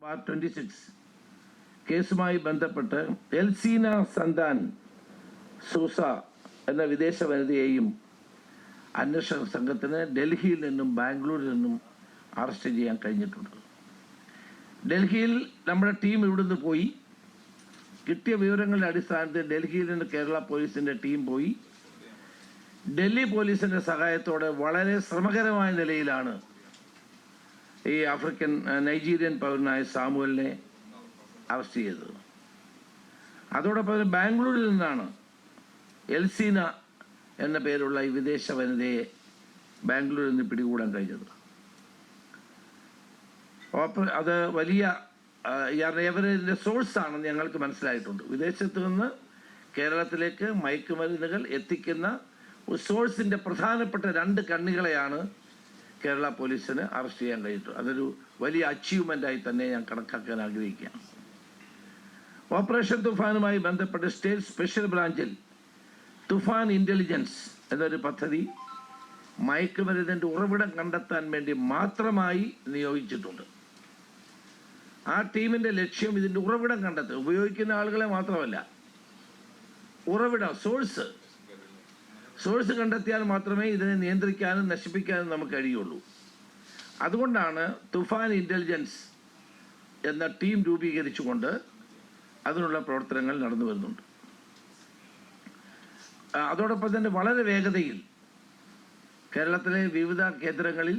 Part 26 കേസുമായി ബന്ധപ്പെട്ട് Elseena സന്താൻ Sousa എന്ന വിദേശ വനിതയെയും അന്വേഷണ സംഘത്തിന് ഡൽഹിയിൽ നിന്നും ബാംഗ്ലൂരിൽ നിന്നും അറസ്റ്റ് ചെയ്യാൻ കഴിഞ്ഞിട്ടുണ്ട്. ഡൽഹിയിൽ നമ്മുടെ ടീം ഇവിടുന്ന് പോയി, കിട്ടിയ വിവരങ്ങളുടെ അടിസ്ഥാനത്തിൽ ഡൽഹിയിൽ നിന്ന് കേരള പോലീസിൻ്റെ ടീം പോയി. ഡൽഹി പോലീസിൻ്റെ സഹായത്തോടെ വളരെ ശ്രമകരമായ നിലയിലാണ് ഈ നൈജീരിയൻ പൗരനായ സാമുവലിനെ അറസ്റ്റ് ചെയ്തത്. അതോടൊപ്പം ബാംഗ്ലൂരിൽ നിന്നാണ് എൽസീന എന്ന പേരുള്ള ഈ വിദേശ വനിതയെ ബാംഗ്ലൂരിൽ നിന്ന് പിടികൂടാൻ കഴിഞ്ഞത്. അത് വലിയ ഇവരുടെ സോഴ്സാണെന്ന് ഞങ്ങൾക്ക് മനസ്സിലായിട്ടുണ്ട്. വിദേശത്ത് നിന്ന് കേരളത്തിലേക്ക് മയക്കുമരുന്നുകൾ എത്തിക്കുന്ന ഒരു സോഴ്സിൻ്റെ പ്രധാനപ്പെട്ട 2 കണ്ണികളെയാണ് കേരള പോലീസിന് അറസ്റ്റ് ചെയ്യാൻ കഴിഞ്ഞിട്ടുള്ളത്. അതൊരു വലിയ അച്ചീവ്മെൻ്റായി തന്നെ ഞാൻ കണക്കാക്കാൻ ആഗ്രഹിക്കുകയാണ്. ഓപ്പറേഷൻ തുഫാനുമായി ബന്ധപ്പെട്ട് സ്റ്റേറ്റ് സ്പെഷ്യൽ ബ്രാഞ്ചിൽ തുഫാൻ ഇൻ്റലിജൻസ് എന്നൊരു പദ്ധതി മയക്കുമരുന്നിൻ്റെ ഉറവിടം കണ്ടെത്താൻ വേണ്ടി മാത്രമായി നിയോഗിച്ചിട്ടുണ്ട്. ആ ടീമിൻ്റെ ലക്ഷ്യം ഇതിൻ്റെ ഉറവിടം കണ്ടെത്തുക, ഉപയോഗിക്കുന്ന ആളുകളെ മാത്രമല്ല, ഉറവിടം സോഴ്സ് കണ്ടെത്തിയാൽ മാത്രമേ ഇതിനെ നിയന്ത്രിക്കാനും നശിപ്പിക്കാനും നമുക്ക് കഴിയുള്ളൂ. അതുകൊണ്ടാണ് തുഫാൻ ഇൻ്റലിജൻസ് എന്ന ടീം രൂപീകരിച്ചുകൊണ്ട് അതിനുള്ള പ്രവർത്തനങ്ങൾ നടന്നു വരുന്നുണ്ട്. അതോടൊപ്പം തന്നെ വളരെ വേഗതയിൽ കേരളത്തിലെ വിവിധ കേന്ദ്രങ്ങളിൽ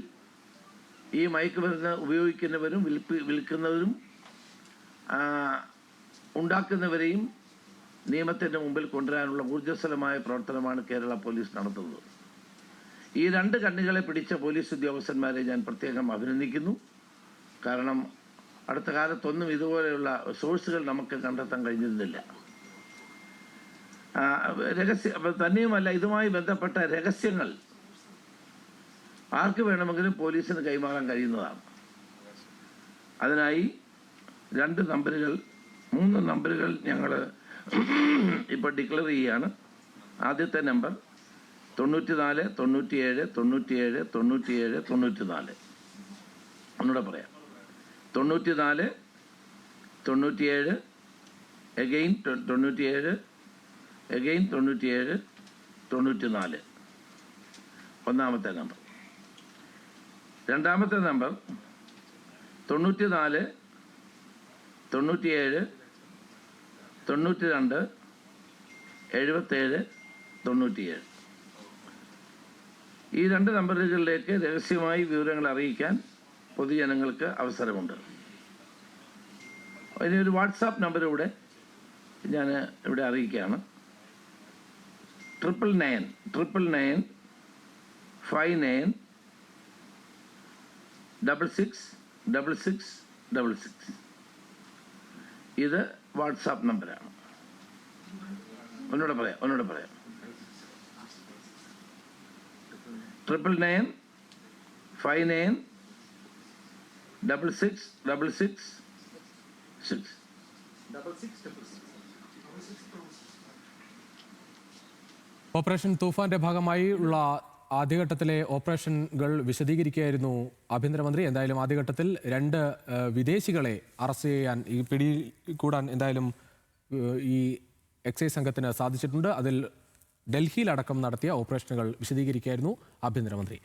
ഈ മയക്കുമരുന്ന് ഉപയോഗിക്കുന്നവരും വിൽക്കുന്നവരും ഉണ്ടാക്കുന്നവരെയും നിയമത്തിൻ്റെ മുമ്പിൽ കൊണ്ടുവരാനുള്ള ഊർജ്ജസ്വലമായ പ്രവർത്തനമാണ് കേരള പോലീസ് നടത്തുന്നത്. ഈ 2 കണ്ണികളെ പിടിച്ച പോലീസ് ഉദ്യോഗസ്ഥന്മാരെ ഞാൻ പ്രത്യേകം അഭിനന്ദിക്കുന്നു. കാരണം അടുത്ത കാലത്തൊന്നും ഇതുപോലെയുള്ള സോഴ്സുകൾ നമുക്ക് കണ്ടെത്താൻ കഴിഞ്ഞിരുന്നില്ല. തന്നെയുമല്ല, ഇതുമായി ബന്ധപ്പെട്ട രഹസ്യങ്ങൾ ആർക്ക് വേണമെങ്കിലും പോലീസിന് കൈമാറാൻ കഴിയുന്നതാണ്. അതിനായി 3 നമ്പറുകൾ ഞങ്ങൾ ഇപ്പോൾ ഡിക്ലെയർ ചെയ്യുകയാണ്. ആദ്യത്തെ നമ്പർ 94 97 97 97 94. ഒന്നുകൂടെ പറയാം, 94 97 അഗെയിൻ 97 അഗെയിൻ 97 94 ഒന്നാമത്തെ നമ്പർ. രണ്ടാമത്തെ നമ്പർ 94 97 92 77 97. ഈ 2 നമ്പറുകളിലേക്ക് രഹസ്യമായി വിവരങ്ങൾ അറിയിക്കാൻ പൊതുജനങ്ങൾക്ക് അവസരമുണ്ട്. അതിന് ഒരു വാട്സാപ്പ് നമ്പറിലൂടെ ഞാൻ ഇവിടെ അറിയിക്കുകയാണ്. 999 59 66 66 66. ഇത് വാട്സാപ്പ് നമ്പറാണ്. ഒന്നുകൂടെ പറയാം 999 59 66 66 6. ഓപ്പറേഷൻ തൂഫാന്റെ ഭാഗമായി ഉള്ള ആദ്യഘട്ടത്തിലെ ഓപ്പറേഷനുകൾ വിശദീകരിക്കുകയായിരുന്നു ആഭ്യന്തരമന്ത്രി. എന്തായാലും ആദ്യഘട്ടത്തിൽ 2 വിദേശികളെ അറസ്റ്റ് ചെയ്യാൻ, ഈ പിടികൂടാൻ എന്തായാലും ഈ എക്സൈസ് സംഘത്തിന് സാധിച്ചിട്ടുണ്ട്. അതിൽ ഡൽഹിയിലടക്കം നടത്തിയ ഓപ്പറേഷനുകൾ വിശദീകരിക്കുകയായിരുന്നു ആഭ്യന്തരമന്ത്രി.